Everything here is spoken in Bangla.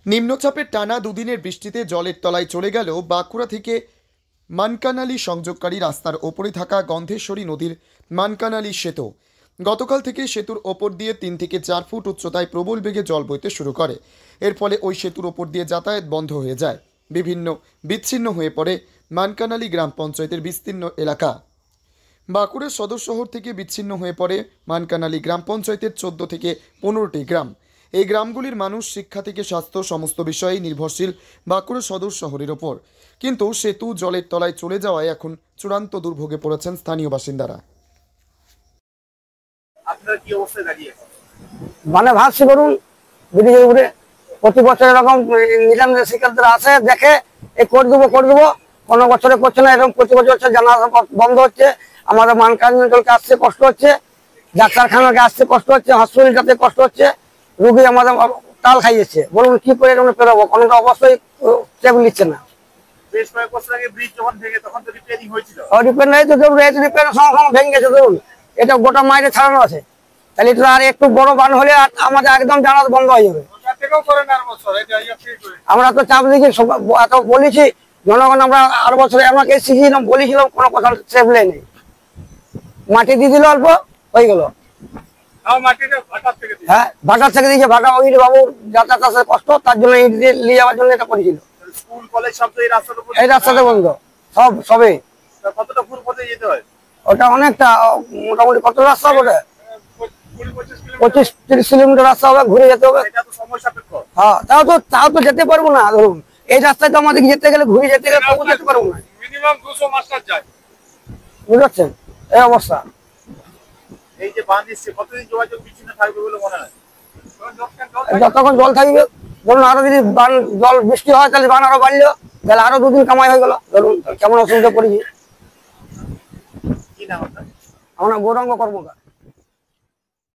নিম্নচাপের টানা দুদিনের বৃষ্টিতে জলের তলায় চলে গেল বাঁকুড়া থেকে মানকানালি সংযোগকারী রাস্তার ওপরে থাকা গন্ধেশ্বরী নদীর মানকানালি সেতু। গতকাল থেকে সেতুর ওপর দিয়ে 3 থেকে 4 ফুট উচ্চতায় প্রবল বেগে জল বইতে শুরু করে। এর ফলে ওই সেতুর ওপর দিয়ে যাতায়াত বন্ধ হয়ে যায়। বিচ্ছিন্ন হয়ে পড়ে মানকানালি গ্রাম পঞ্চায়েতের বিস্তীর্ণ এলাকা। বাঁকুড়া সদর শহর থেকে বিচ্ছিন্ন হয়ে পড়ে মানকানালি গ্রাম পঞ্চায়েতের 14 থেকে 15টি গ্রাম। এই গ্রামগুলির মানুষ শিক্ষা থেকে স্বাস্থ্য সমস্ত বিষয়েই নির্ভরশীল বাঁকুড়া সদর শহরের ওপর। কিন্তু সেতু জলের তলায় চলে যাওয়ায় এখন চূড়ান্ত দুর্ভোগে পড়েছেন স্থানীয় বাসিন্দারা। আপনার কি অবস্থায় দাঁড়িয়ে মানে ভাবছি করুন ব্রিজের উপরে প্রতি বছর এরকম নিলাম শিক্ষার্থীরা আসে দেখে এই করে দেবো কোনো বছরে করছে না। এরকম প্রতি বছর হচ্ছে, জানা বন্ধ হচ্ছে, আমাদের মানকানকে আসতে কষ্ট হচ্ছে, ডাক্তারখানাকে আসতে কষ্ট হচ্ছে, হসপিটালটাতে কষ্ট হচ্ছে, রুগী আমাদের তাল খাইয়েছে। বলুন কি করে এরকম পেরোবো? কোনোটা অবশ্যই স্টেপ নিচ্ছে না। বেশ কয়েক বছর আগে ব্রিজ যখন ভেঙে তখন তো রিপেয়ারিং হয়েছিল। রিপেয়ার নেই তো, রিপেয়ার সঙ্গে ভেঙে গেছে। ধরুন এটা গোটা মাইরে ছাড়ানো আছে, তাহলে এটা আর একটু বড় বান হলে আমাদের একদম জানা বন্ধ হয়ে যাবে। আমরা তো চাপ দিয়েছি, এত বলেছি জনগণ, আমরা আর বছরে আমাকে শিখিয়েছিলাম, বলেছিলাম, কোনো কথা সেভ নেই। মাটি দিয়ে দিল অল্প হয়ে গেল। হ্যাঁ, ভাটার থেকে দিয়েছে। ভাটা ওই বাবু যাতায়াত আসার কষ্ট, তার জন্য ইট দিয়ে নিয়ে যাওয়ার জন্য এটা করেছিল। স্কুল কলেজ সব এই রাস্তাতে বন্ধ, সবে। কতটা ফুল পথে যেতে হয়? ওটা অনেকটা, মোটামুটি কত রাস্তা হবে? 25-30 কিলোমিটার রাস্তা হবে, ঘুরে যেতে হবে। হ্যাঁ, তাও তো যেতে পারবো না। ধরুন এই রাস্তায় তো আমাদের যেতে গেলে, ঘুরে যেতে গেলে তবু যেতে পারবো না। মিনিমাম 200 মাস্টার যায়। বুঝতে পারছেন এই অবস্থা। এই যে বাঁধ এসছে, কতদিন যোগাযোগ বিচ্ছিন্ন থাকবে বলে মনে হয়? যতক্ষণ জল থাকবে। ধরুন আরো যদি জল বৃষ্টি হয়, তাহলে বান আরো বাড়লো, তাহলে আরো 2 দিন কামাই হয়ে গেল। ধরুন কেমন অসুবিধা পড়েছি। কি নাম আপনার? আমরা গৌরাঙ্গ কর্মকার।